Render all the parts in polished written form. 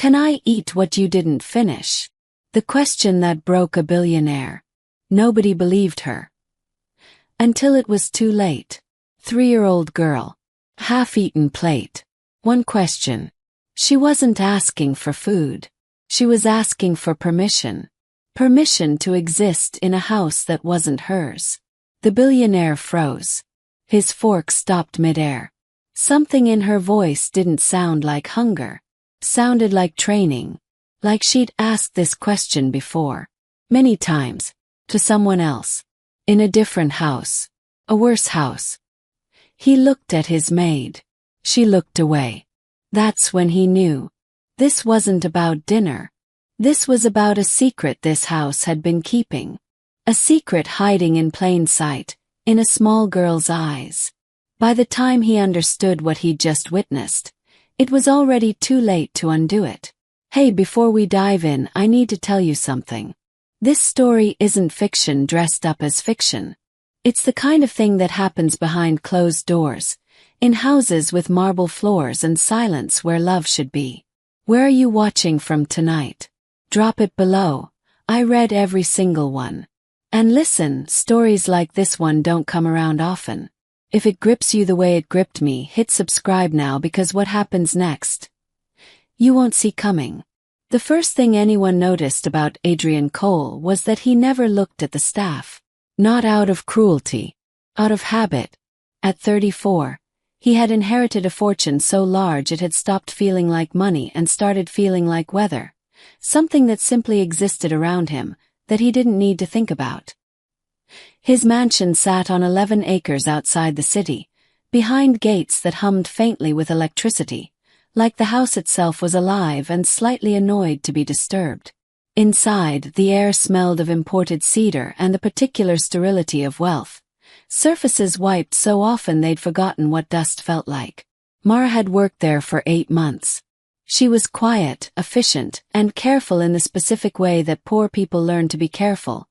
Can I eat what you didn't finish? The question that broke a billionaire. Nobody believed her. Until it was too late. 3-year-old girl. Half-eaten plate. One question. She wasn't asking for food. She was asking for permission. Permission to exist in a house that wasn't hers. The billionaire froze. His fork stopped midair. Something in her voice didn't sound like hunger. Sounded like training. Like she'd asked this question before. Many times. To someone else. In a different house. A worse house. He looked at his maid. She looked away. That's when he knew. This wasn't about dinner. This was about a secret this house had been keeping. A secret hiding in plain sight, in a small girl's eyes. By the time he understood what he'd just witnessed, it was already too late to undo it. Hey, before we dive in, I need to tell you something. This story isn't fiction dressed up as fiction. It's the kind of thing that happens behind closed doors, in houses with marble floors and silence where love should be. Where are you watching from tonight? Drop it below. I read every single one. And listen, stories like this one don't come around often. If it grips you the way it gripped me, hit subscribe now, because what happens next, you won't see coming. The first thing anyone noticed about Adrian Cole was that he never looked at the staff. Not out of cruelty. Out of habit. At 34, he had inherited a fortune so large it had stopped feeling like money and started feeling like weather. Something that simply existed around him, that he didn't need to think about. His mansion sat on 11 acres outside the city, behind gates that hummed faintly with electricity, like the house itself was alive and slightly annoyed to be disturbed. Inside, the air smelled of imported cedar and the particular sterility of wealth. Surfaces wiped so often they'd forgotten what dust felt like. Mara had worked there for 8 months. She was quiet, efficient, and careful in the specific way that poor people learn to be careful.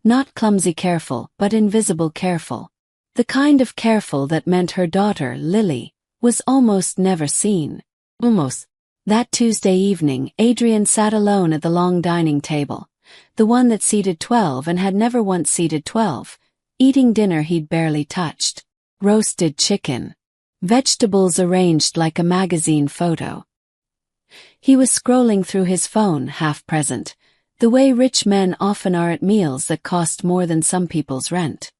Not clumsy careful, but invisible careful. The kind of careful that meant her daughter, Lily, was almost never seen. Almost. That Tuesday evening, Adrian sat alone at the long dining table, the one that seated 12 and had never once seated 12, eating dinner he'd barely touched. Roasted chicken. Vegetables arranged like a magazine photo. He was scrolling through his phone, half present, the way rich men often are at meals that cost more than some people's rent.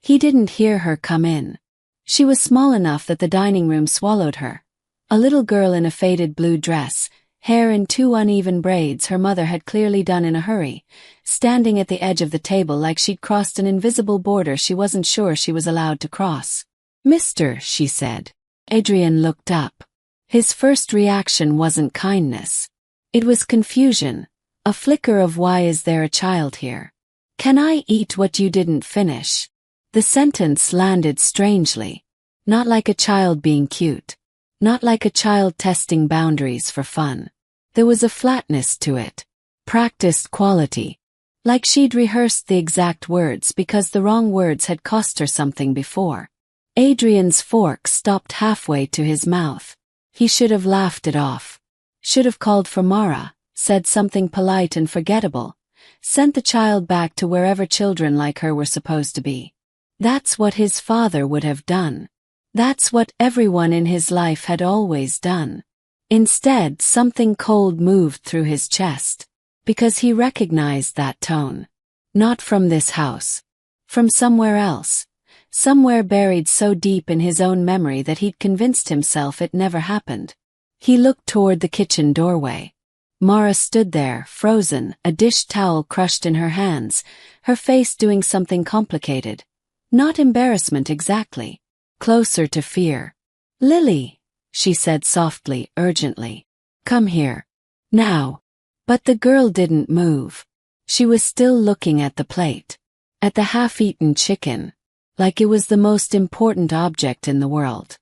He didn't hear her come in. She was small enough that the dining room swallowed her. A little girl in a faded blue dress, hair in 2 uneven braids her mother had clearly done in a hurry, standing at the edge of the table like she'd crossed an invisible border she wasn't sure she was allowed to cross. "Mister," she said. Adrian looked up. His first reaction wasn't kindness. It was confusion. A flicker of, why is there a child here? Can I eat what you didn't finish? The sentence landed strangely. Not like a child being cute. Not like a child testing boundaries for fun. There was a flatness to it. Practiced quality. Like she'd rehearsed the exact words because the wrong words had cost her something before. Adrian's fork stopped halfway to his mouth. He should have laughed it off. Should have called for Mara. Said something polite and forgettable, sent the child back to wherever children like her were supposed to be. That's what his father would have done. That's what everyone in his life had always done. Instead, something cold moved through his chest, because he recognized that tone. Not from this house. From somewhere else. Somewhere buried so deep in his own memory that he'd convinced himself it never happened. He looked toward the kitchen doorway. Mara stood there, frozen, a dish towel crushed in her hands, her face doing something complicated. Not embarrassment exactly. Closer to fear. "Lily," she said softly, urgently. "Come here. Now." But the girl didn't move. She was still looking at the plate. At the half-eaten chicken. Like it was the most important object in the world.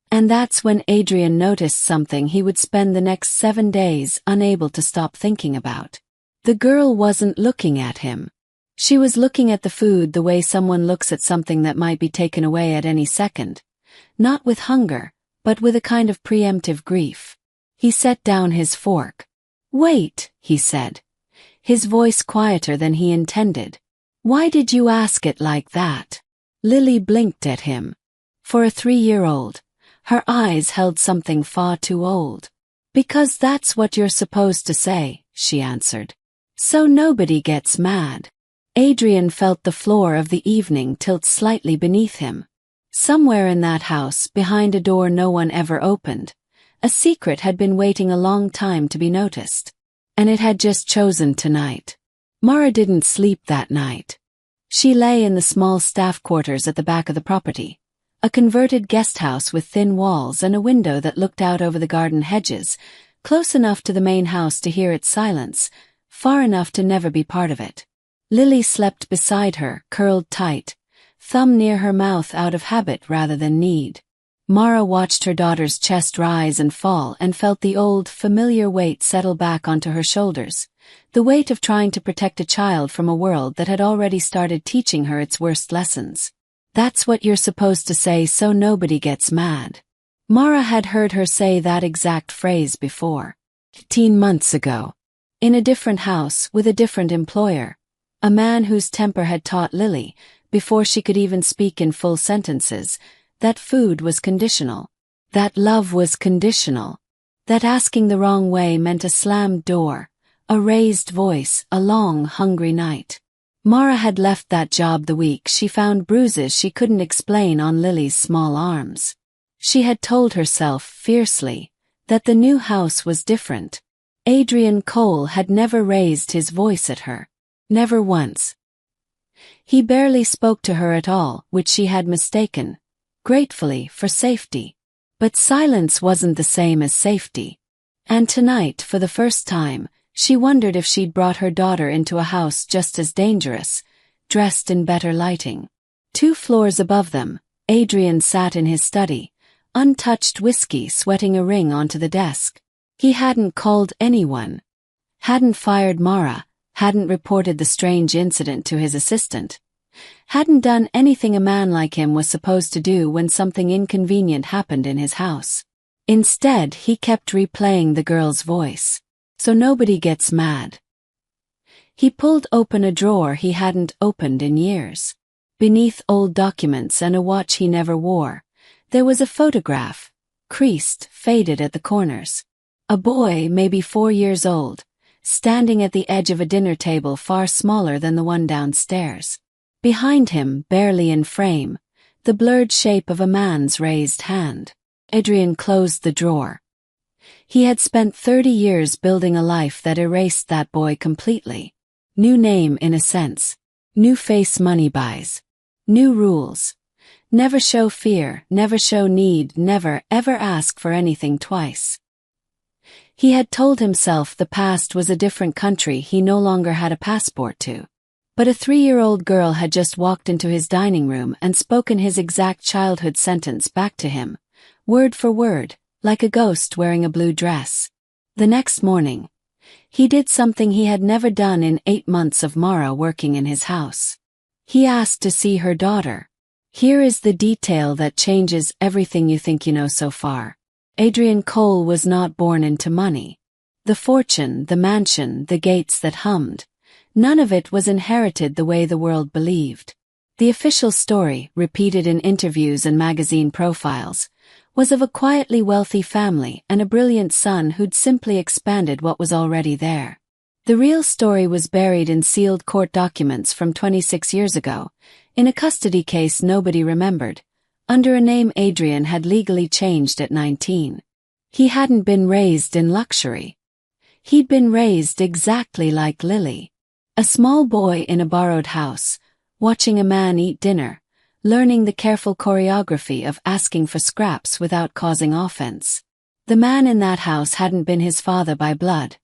And that's when Adrian noticed something he would spend the next 7 days unable to stop thinking about. The girl wasn't looking at him. She was looking at the food the way someone looks at something that might be taken away at any second. Not with hunger, but with a kind of preemptive grief. He set down his fork. "Wait," he said, his voice quieter than he intended. "Why did you ask it like that?" Lily blinked at him. For a 3-year-old, her eyes held something far too old. "Because that's what you're supposed to say," she answered. "So nobody gets mad." Adrian felt the floor of the evening tilt slightly beneath him. Somewhere in that house, behind a door no one ever opened, a secret had been waiting a long time to be noticed. And it had just chosen tonight. Mara didn't sleep that night. She lay in the small staff quarters at the back of the property, a converted guest house with thin walls and a window that looked out over the garden hedges, close enough to the main house to hear its silence, far enough to never be part of it. Lily slept beside her, curled tight, thumb near her mouth out of habit rather than need. Mara watched her daughter's chest rise and fall and felt the old, familiar weight settle back onto her shoulders, the weight of trying to protect a child from a world that had already started teaching her its worst lessons. "That's what you're supposed to say so nobody gets mad." Mara had heard her say that exact phrase before. 18 months ago. In a different house, with a different employer. A man whose temper had taught Lily, before she could even speak in full sentences, that food was conditional. That love was conditional. That asking the wrong way meant a slammed door, a raised voice, a long, hungry night. Mara had left that job the week she found bruises she couldn't explain on Lily's small arms. She had told herself, fiercely, that the new house was different. Adrian Cole had never raised his voice at her. Never once. He barely spoke to her at all, which she had mistaken, gratefully, for safety. But silence wasn't the same as safety. And tonight, for the first time, she wondered if she'd brought her daughter into a house just as dangerous, dressed in better lighting. 2 floors above them, Adrian sat in his study, untouched whiskey sweating a ring onto the desk. He hadn't called anyone. Hadn't fired Mara, hadn't reported the strange incident to his assistant. Hadn't done anything a man like him was supposed to do when something inconvenient happened in his house. Instead, he kept replaying the girl's voice. "So nobody gets mad." He pulled open a drawer he hadn't opened in years. Beneath old documents and a watch he never wore, there was a photograph, creased, faded at the corners. A boy, maybe 4 years old, standing at the edge of a dinner table far smaller than the one downstairs. Behind him, barely in frame, the blurred shape of a man's raised hand. Adrian closed the drawer. He had spent 30 years building a life that erased that boy completely. New name in a sense. New face money buys. New rules. Never show fear, never show need, never, ever ask for anything twice. He had told himself the past was a different country he no longer had a passport to. But a 3-year-old girl had just walked into his dining room and spoken his exact childhood sentence back to him, word for word, like a ghost wearing a blue dress. The next morning, he did something he had never done in 8 months of Mara working in his house. He asked to see her daughter. Here is the detail that changes everything you think you know so far. Adrian Cole was not born into money. The fortune, the mansion, the gates that hummed, none of it was inherited the way the world believed. The official story, repeated in interviews and magazine profiles, was of a quietly wealthy family and a brilliant son who'd simply expanded what was already there. The real story was buried in sealed court documents from 26 years ago, in a custody case nobody remembered, under a name Adrian had legally changed at 19. He hadn't been raised in luxury. He'd been raised exactly like Lily. A small boy in a borrowed house, watching a man eat dinner, learning the careful choreography of asking for scraps without causing offense. The man in that house hadn't been his father by blood.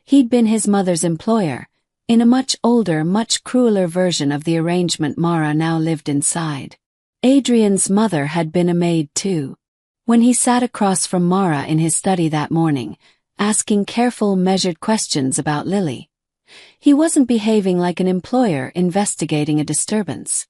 He'd been his mother's employer, in a much older, much crueler version of the arrangement Mara now lived inside. Adrian's mother had been a maid too. When he sat across from Mara in his study that morning, asking careful, measured questions about Lily, he wasn't behaving like an employer investigating a disturbance.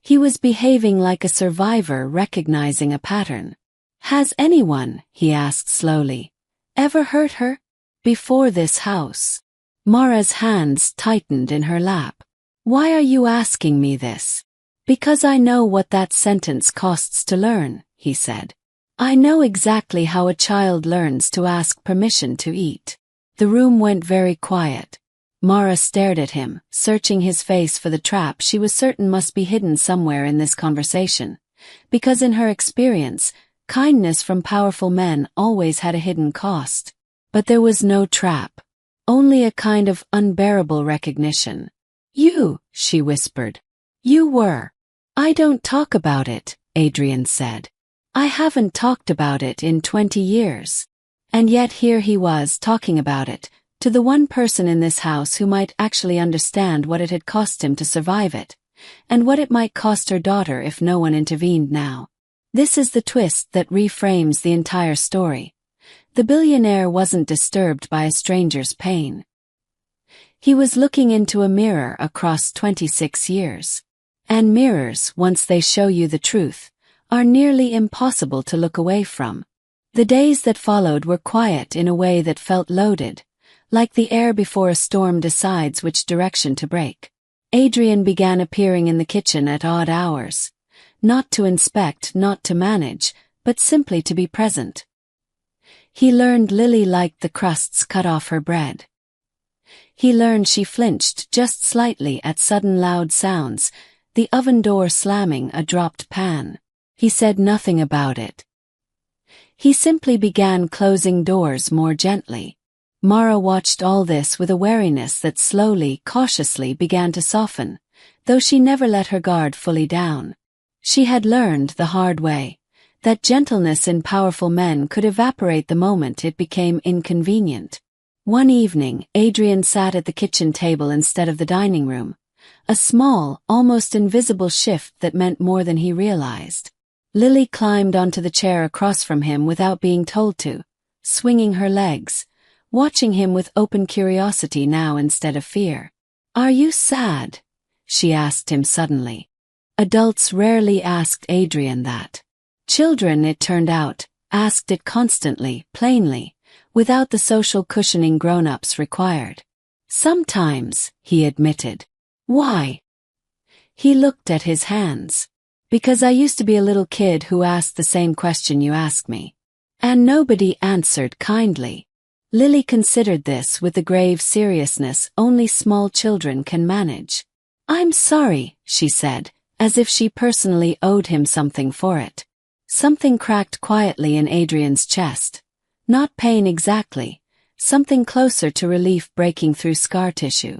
He was behaving like a survivor recognizing a pattern. Has anyone, he asked slowly, ever hurt her? Before this house? Mara's hands tightened in her lap. Why are you asking me this? Because I know what that sentence costs to learn, he said. I know exactly how a child learns to ask permission to eat. The room went very quiet. Mara stared at him, searching his face for the trap she was certain must be hidden somewhere in this conversation. Because in her experience, kindness from powerful men always had a hidden cost. But there was no trap. Only a kind of unbearable recognition. You, she whispered. You were. I don't talk about it, Adrian said. I haven't talked about it in 20 years. And yet here he was talking about it, to the one person in this house who might actually understand what it had cost him to survive it, and what it might cost her daughter if no one intervened now. This is the twist that reframes the entire story. The billionaire wasn't disturbed by a stranger's pain. He was looking into a mirror across 26 years. And mirrors, once they show you the truth, are nearly impossible to look away from. The days that followed were quiet in a way that felt loaded, like the air before a storm decides which direction to break. Adrian began appearing in the kitchen at odd hours. Not to inspect, not to manage, but simply to be present. He learned Lily liked the crusts cut off her bread. He learned she flinched just slightly at sudden loud sounds, the oven door slamming a dropped pan. He said nothing about it. He simply began closing doors more gently. Mara watched all this with a wariness that slowly, cautiously began to soften, though she never let her guard fully down. She had learned the hard way that gentleness in powerful men could evaporate the moment it became inconvenient. One evening, Adrian sat at the kitchen table instead of the dining room, a small, almost invisible shift that meant more than he realized. Lily climbed onto the chair across from him without being told to, swinging her legs, watching him with open curiosity now instead of fear. Are you sad? She asked him suddenly. Adults rarely asked Adrian that. Children, it turned out, asked it constantly, plainly, without the social cushioning grown-ups required. Sometimes, he admitted. Why? He looked at his hands. Because I used to be a little kid who asked the same question you asked me. And nobody answered kindly. Lily considered this with the grave seriousness only small children can manage. I'm sorry, she said, as if she personally owed him something for it. Something cracked quietly in Adrian's chest. Not pain exactly, something closer to relief breaking through scar tissue.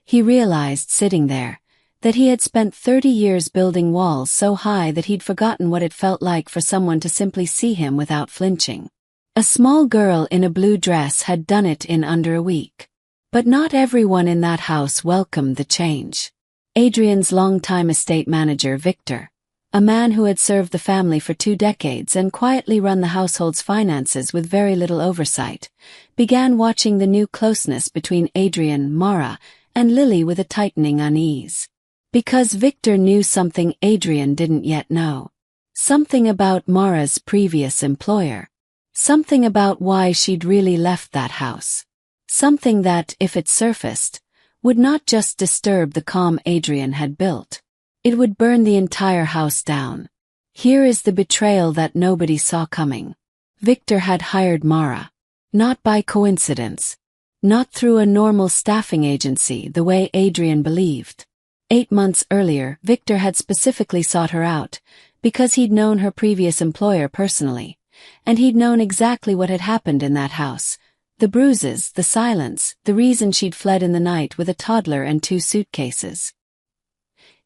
He realized, sitting there, that he had spent 30 years building walls so high that he'd forgotten what it felt like for someone to simply see him without flinching. A small girl in a blue dress had done it in under a week. But not everyone in that house welcomed the change. Adrian's longtime estate manager, Victor, a man who had served the family for 2 decades and quietly run the household's finances with very little oversight, began watching the new closeness between Adrian, Mara, and Lily with a tightening unease. Because Victor knew something Adrian didn't yet know. Something about Mara's previous employer. Something about why she'd really left that house. Something that, if it surfaced, would not just disturb the calm Adrian had built. It would burn the entire house down. Here is the betrayal that nobody saw coming. Victor had hired Mara. Not by coincidence. Not through a normal staffing agency the way Adrian believed. 8 months earlier, Victor had specifically sought her out, because he'd known her previous employer personally, and he'd known exactly what had happened in that house. The bruises, the silence, the reason she'd fled in the night with a toddler and 2 suitcases.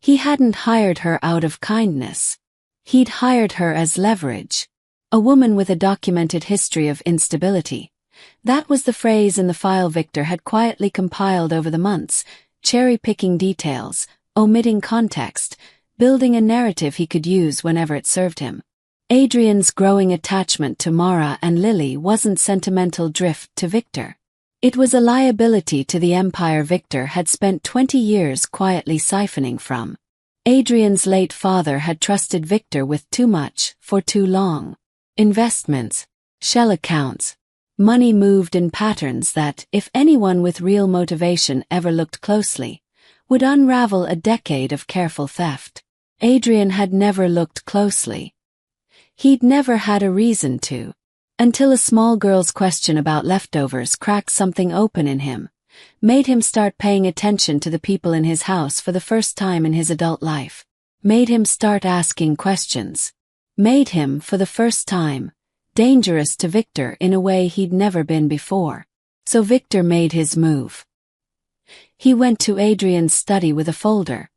He hadn't hired her out of kindness. He'd hired her as leverage. A woman with a documented history of instability. That was the phrase in the file Victor had quietly compiled over the months, cherry-picking details, omitting context, building a narrative he could use whenever it served him. Adrian's growing attachment to Mara and Lily wasn't sentimental drift to Victor. It was a liability to the empire Victor had spent 20 years quietly siphoning from. Adrian's late father had trusted Victor with too much for too long. Investments, shell accounts, money moved in patterns that, if anyone with real motivation ever looked closely, would unravel a decade of careful theft. Adrian had never looked closely. He'd never had a reason to. Until a small girl's question about leftovers cracked something open in him, made him start paying attention to the people in his house for the first time in his adult life. Made him start asking questions. Made him, for the first time, dangerous to Victor in a way he'd never been before. So Victor made his move. He went to Adrian's study with a folder,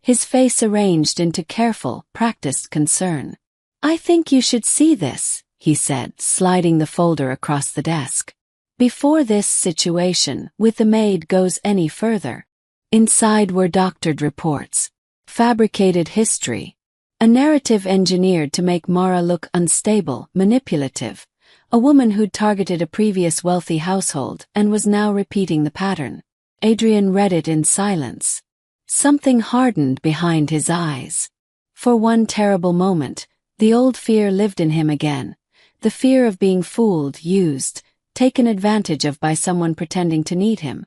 his face arranged into careful, practiced concern. "I think you should see this," he said, sliding the folder across the desk. "Before this situation with the maid goes any further." Inside were doctored reports, fabricated history, a narrative engineered to make Mara look unstable, manipulative, a woman who'd targeted a previous wealthy household and was now repeating the pattern. Adrian read it in silence. Something hardened behind his eyes. For one terrible moment, the old fear lived in him again, the fear of being fooled, used, taken advantage of by someone pretending to need him.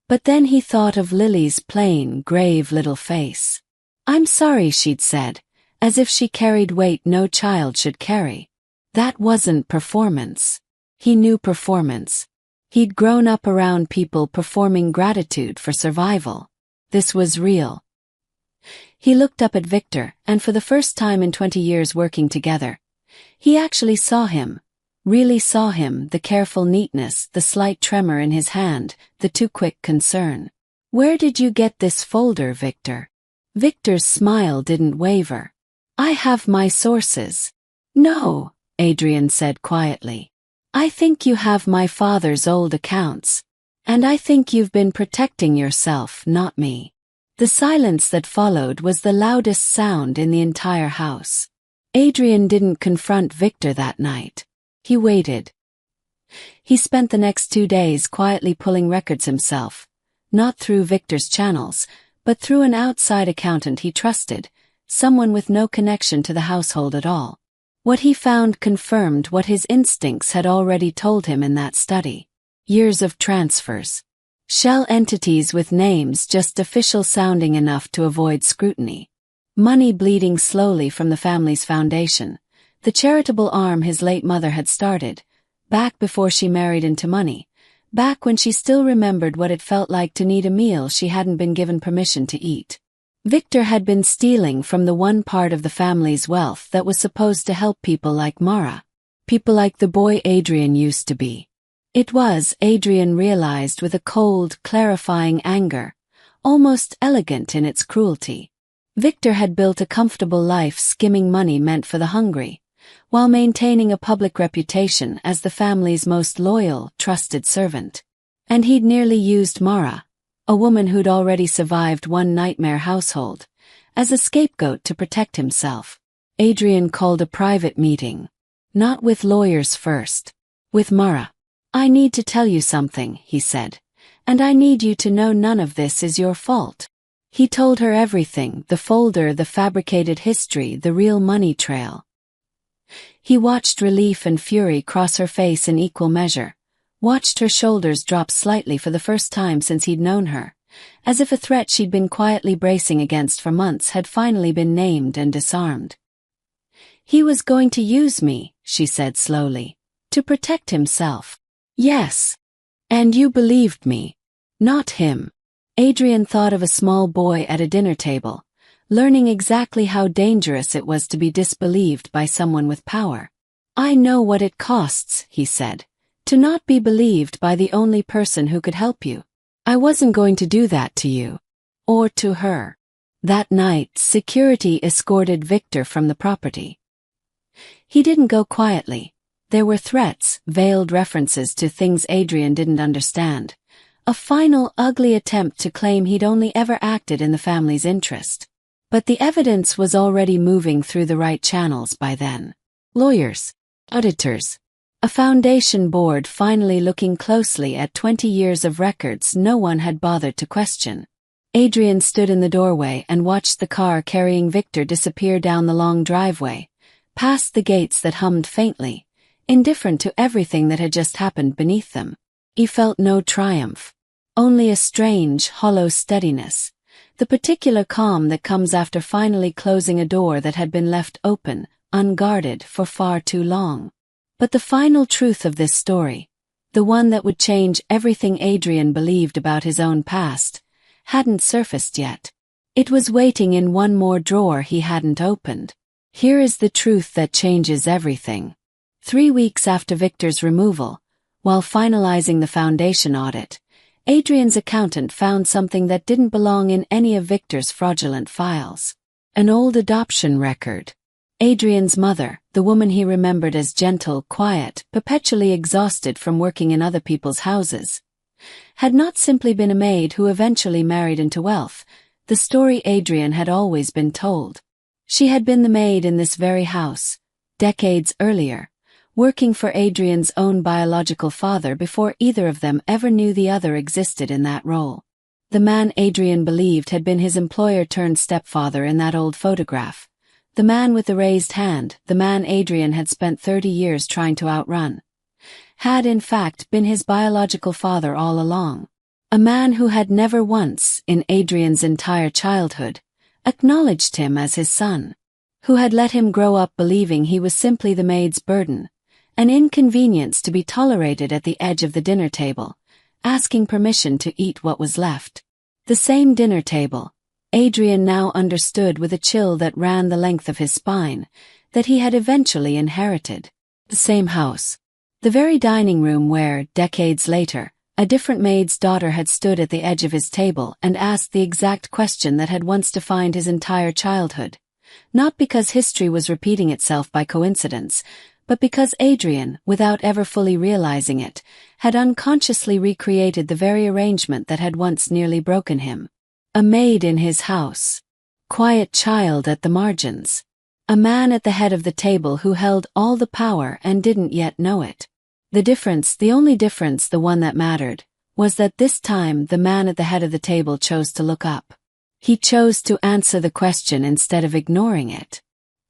But then he thought of Lily's plain, grave little face. "I'm sorry," she'd said, as if she carried weight no child should carry. That wasn't performance. He knew performance. He'd grown up around people performing gratitude for survival. This was real. He looked up at Victor, and for the first time in 20 years working together, he actually saw him. Really saw him, the careful neatness, the slight tremor in his hand, the too quick concern. "Where did you get this folder, Victor?" Victor's smile didn't waver. "I have my sources." "No," Adrian said quietly. "I think you have my father's old accounts. And I think you've been protecting yourself, not me." The silence that followed was the loudest sound in the entire house. Adrian didn't confront Victor that night. He waited. He spent the next 2 days quietly pulling records himself, not through Victor's channels, but through an outside accountant he trusted, someone with no connection to the household at all. What he found confirmed what his instincts had already told him in that study. Years of transfers. Shell entities with names just official sounding enough to avoid scrutiny. Money bleeding slowly from the family's foundation, the charitable arm his late mother had started, back before she married into money, back when she still remembered what it felt like to need a meal she hadn't been given permission to eat. Victor had been stealing from the one part of the family's wealth that was supposed to help people like Mara, people like the boy Adrian used to be. It was, Adrian realized with a cold, clarifying anger, almost elegant in its cruelty. Victor had built a comfortable life skimming money meant for the hungry, while maintaining a public reputation as the family's most loyal, trusted servant. And he'd nearly used Mara, a woman who'd already survived one nightmare household, as a scapegoat to protect himself. Adrian called a private meeting. Not with lawyers first. With Mara. "I need to tell you something," he said, "and I need you to know none of this is your fault." He told her everything, the folder, the fabricated history, the real money trail. He watched relief and fury cross her face in equal measure, watched her shoulders drop slightly for the first time since he'd known her, as if a threat she'd been quietly bracing against for months had finally been named and disarmed. "He was going to use me," she said slowly, "to protect himself." "Yes. And you believed me. Not him." Adrian thought of a small boy at a dinner table, learning exactly how dangerous it was to be disbelieved by someone with power. "I know what it costs," he said, "to not be believed by the only person who could help you. I wasn't going to do that to you. Or to her." That night, security escorted Victor from the property. He didn't go quietly. There were threats, veiled references to things Adrian didn't understand. A final, ugly attempt to claim he'd only ever acted in the family's interest. But the evidence was already moving through the right channels by then. Lawyers, auditors, a foundation board finally looking closely at 20 years of records no one had bothered to question. Adrian stood in the doorway and watched the car carrying Victor disappear down the long driveway, past the gates that hummed faintly, indifferent to everything that had just happened beneath them. He felt no triumph, only a strange, hollow steadiness, the particular calm that comes after finally closing a door that had been left open, unguarded for far too long. But the final truth of this story, the one that would change everything Adrian believed about his own past, hadn't surfaced yet. It was waiting in one more drawer he hadn't opened. Here is the truth that changes everything. 3 weeks after Victor's removal, while finalizing the foundation audit, Adrian's accountant found something that didn't belong in any of Victor's fraudulent files. An old adoption record. Adrian's mother, the woman he remembered as gentle, quiet, perpetually exhausted from working in other people's houses, had not simply been a maid who eventually married into wealth, the story Adrian had always been told. She had been the maid in this very house, decades earlier, working for Adrian's own biological father before either of them ever knew the other existed in that role. The man Adrian believed had been his employer-turned-stepfather in that old photograph. The man with the raised hand, the man Adrian had spent 30 years trying to outrun, had in fact been his biological father all along. A man who had never once, in Adrian's entire childhood, acknowledged him as his son, who had let him grow up believing he was simply the maid's burden, an inconvenience to be tolerated at the edge of the dinner table, asking permission to eat what was left. The same dinner table, Adrian now understood with a chill that ran the length of his spine, that he had eventually inherited. The same house. The very dining room where, decades later, a different maid's daughter had stood at the edge of his table and asked the exact question that had once defined his entire childhood. Not because history was repeating itself by coincidence, but because Adrian, without ever fully realizing it, had unconsciously recreated the very arrangement that had once nearly broken him. A maid in his house. Quiet child at the margins. A man at the head of the table who held all the power and didn't yet know it. The difference, the only difference, the one that mattered, was that this time the man at the head of the table chose to look up. He chose to answer the question instead of ignoring it.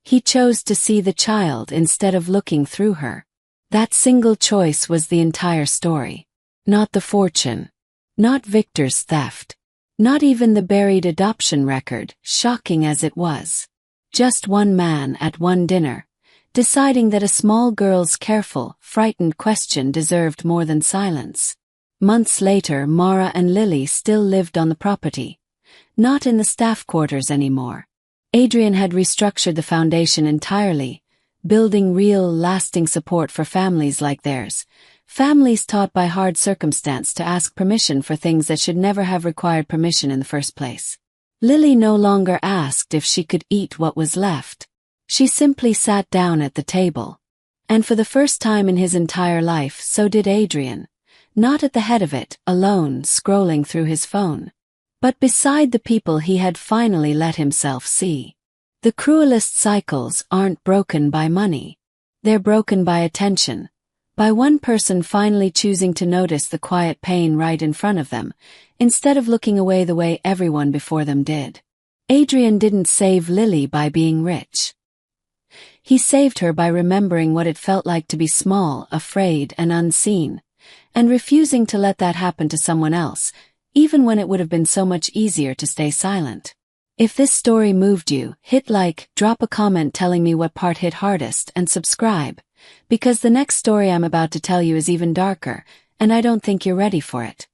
He chose to see the child instead of looking through her. That single choice was the entire story. Not the fortune. Not Victor's theft. Not even the buried adoption record, shocking as it was. Just one man at one dinner, deciding that a small girl's careful, frightened question deserved more than silence. Months later, Mara and Lily still lived on the property. Not in the staff quarters anymore. Adrian had restructured the foundation entirely, building real, lasting support for families like theirs. Families taught by hard circumstance to ask permission for things that should never have required permission in the first place. Lily no longer asked if she could eat what was left. She simply sat down at the table. And for the first time in his entire life, so did Adrian. Not at the head of it, alone, scrolling through his phone, but beside the people he had finally let himself see. The cruelest cycles aren't broken by money. They're broken by attention. By one person finally choosing to notice the quiet pain right in front of them, instead of looking away the way everyone before them did. Adrian didn't save Lily by being rich. He saved her by remembering what it felt like to be small, afraid, and unseen, and refusing to let that happen to someone else, even when it would have been so much easier to stay silent. If this story moved you, hit like, drop a comment telling me what part hit hardest, and subscribe, because the next story I'm about to tell you is even darker, and I don't think you're ready for it.